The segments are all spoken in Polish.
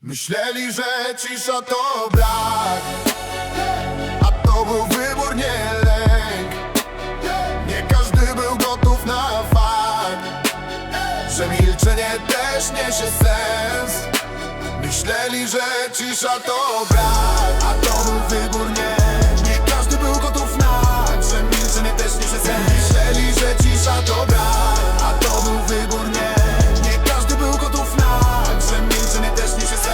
Myśleli, że cisza to brak, a to był wybór, nie lęk. Nie każdy był gotów na fakt, że milczenie też niesie sens. Myśleli, że cisza to brak, a to był wybór, nie każdy był gotów na fakt, że milczenie też niesie sens. Myśleli, że cisza to brak, a to był wybór, nie każdy był gotów na fakt, że milczenie też niesie sens.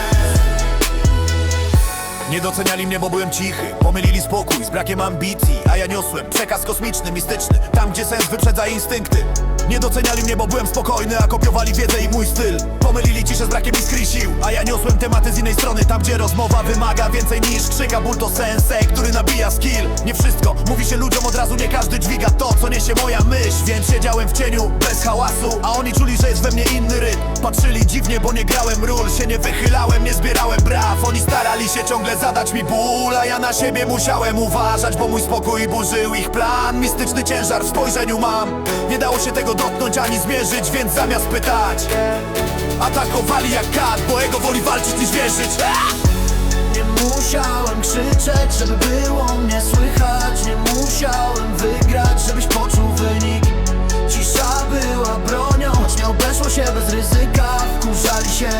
Nie doceniali mnie, bo byłem cichy. Pomylili spokój z brakiem ambicji, a ja niosłem przekaz kosmiczny, mistyczny, tam gdzie sens wyprzedza instynkty. Nie doceniali mnie, bo byłem spokojny, a kopiowali wiedzę i mój styl. Pomylili ciszę z brakiem iskry i sił, a ja niosłem tematy z innej strony, tam gdzie rozmowa wymaga więcej niż krzyka. Ból to sensei, który nabija skill. Nie wszystko mówi się ludziom od razu, nie każdy dźwiga to, co niesie moja myśl. Więc siedziałem w cieniu, bez hałasu, a oni czuli, że jest we mnie inny rytm. Patrzyli dziwnie, bo nie grałem ról, się nie wychylałem, nie zbierałem braw. Oni starali się ciągle zadać mi ból, a ja na siebie musiałem uważać, bo mój spokój burzył ich plan. Mistyczny ciężar w spojrzeniu mam, nie dało się tego dotknąć ani zmierzyć, więc zamiast pytać, atakowali jak kat, bo ego woli walczyć niż wierzyć. Nie musiałem krzyczeć, żeby było mnie słychać. Nie musiałem wygrać, żebyś poczuł wynik. Cisza była bronią, choć nie obeszło się bez ryzyka. Wkurzali się,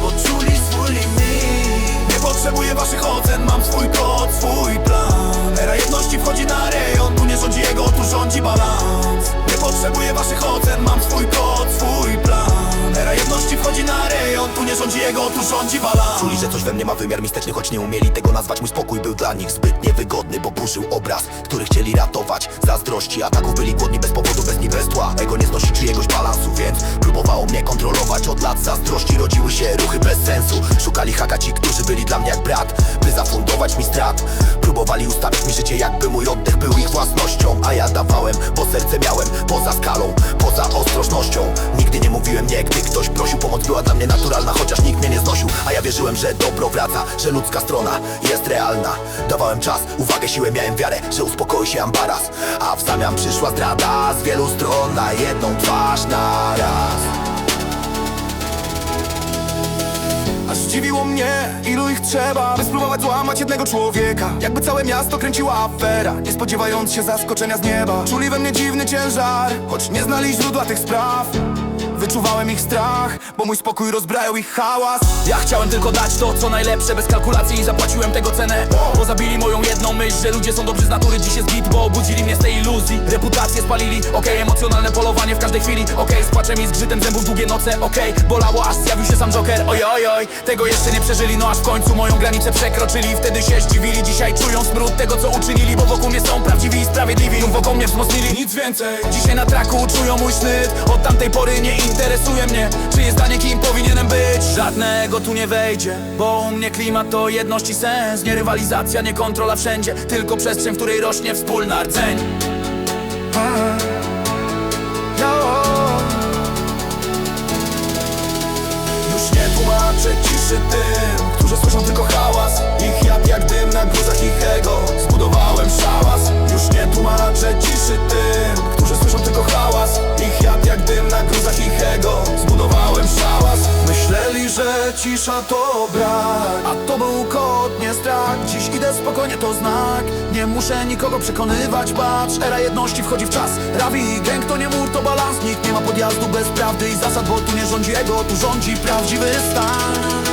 poczuli swój limit. Nie potrzebuję waszych ocen, mam swój kod, swój plan. Era jedności wchodzi na rejon, tu nie rządzi ego, tu rządzi balans. Nie potrzebuję waszych ocen, mam swój kod, swój plan. Era jedności wchodzi na rejon, tu nie rządzi ego, tu rządzi balans. Czuli, że coś we mnie ma wymiar mistyczny, choć nie umieli tego nazwać. Mój spokój był dla nich zbyt niewygodny, bo burzył obraz, który chcieli ratować. Zazdrości, ataków byli głodni bez powodu, bez niby bez tła. Ego nie znosi czyjegoś balansu, więc próbowało mnie kontrolować. Od lat zazdrości rodziły się ruchy bez sensu. Szukali haka ci, którzy byli dla mnie jak brat, by zafundować mi strat. Próbowali ustawić mi życie, jakby mój oddech był ich własnością. A ja dawałem, bo serce miałem poza skalą, poza ostrożnością. Nigdy nie mówiłem nie, gdy ktoś prosił. Pomoc była dla mnie naturalna, chociaż nikt mnie nie znosił. A ja wierzyłem, że dobro wraca, że ludzka strona jest realna. Dawałem czas, uwagę, siłę, miałem wiarę, że uspokoi się ambaras. A w zamian przyszła zdrada z wielu stron na jedną twarz na raz. Aż zdziwiło mnie, ilu ich trzeba, by spróbować złamać jednego człowieka. Jakby całe miasto kręciła afera, nie spodziewając się zaskoczenia z nieba. Czuli we mnie dziwny ciężar, choć nie znali źródła tych spraw. Wyczuwałem ich strach, bo mój spokój rozbrajał ich hałas. Ja chciałem tylko dać to, co najlepsze, bez kalkulacji, i zapłaciłem tego cenę. Bo zabili moją jedną myśl, że ludzie są dobrzy z natury. Dziś jest git, bo obudzili mnie z tej iluzji. Reputację spalili, emocjonalne polowanie w każdej chwili. Z płaczem i zgrzytem zębów długie noce, bolało, aż zjawił się sam Joker. Oj, tego jeszcze nie przeżyli, no aż w końcu moją granicę przekroczyli. Wtedy się zdziwili, dzisiaj czują smród tego, co uczynili. Bo wokół mnie są prawdziwi i sprawiedliwi, wokół mnie wzmocnili, nic więcej. Dzisiaj na traku czują mój sznyt, od tamtej pory nie interesuje mnie, czyje zdanie, kim powinienem być. Żadnego tu nie wejdzie, bo u mnie klimat to jedność i sens. Nie rywalizacja, nie kontrola wszędzie, tylko przestrzeń, w której rośnie wspólna rdzeń. Już nie tłumaczę ciszy tym, którzy słyszą tylko hałas. Ich jad jak dym na gruzach ich ego, zbudowałem szałas. Już nie tłumaczę ciszy tym, którzy słyszą tylko hałas. Ich jad jak dym na gruzach ich ego, zbudowałem szałas. Myśleli, że cisza to brak, a to był kod, nie strach. Dziś idę spokojnie, to znak. Nie muszę nikogo przekonywać, patrz, era jedności wchodzi w czas. Rawi, gang to nie mur, to balans. Nikt nie ma podjazdu bez prawdy i zasad, bo tu nie rządzi ego, tu rządzi prawdziwy stan.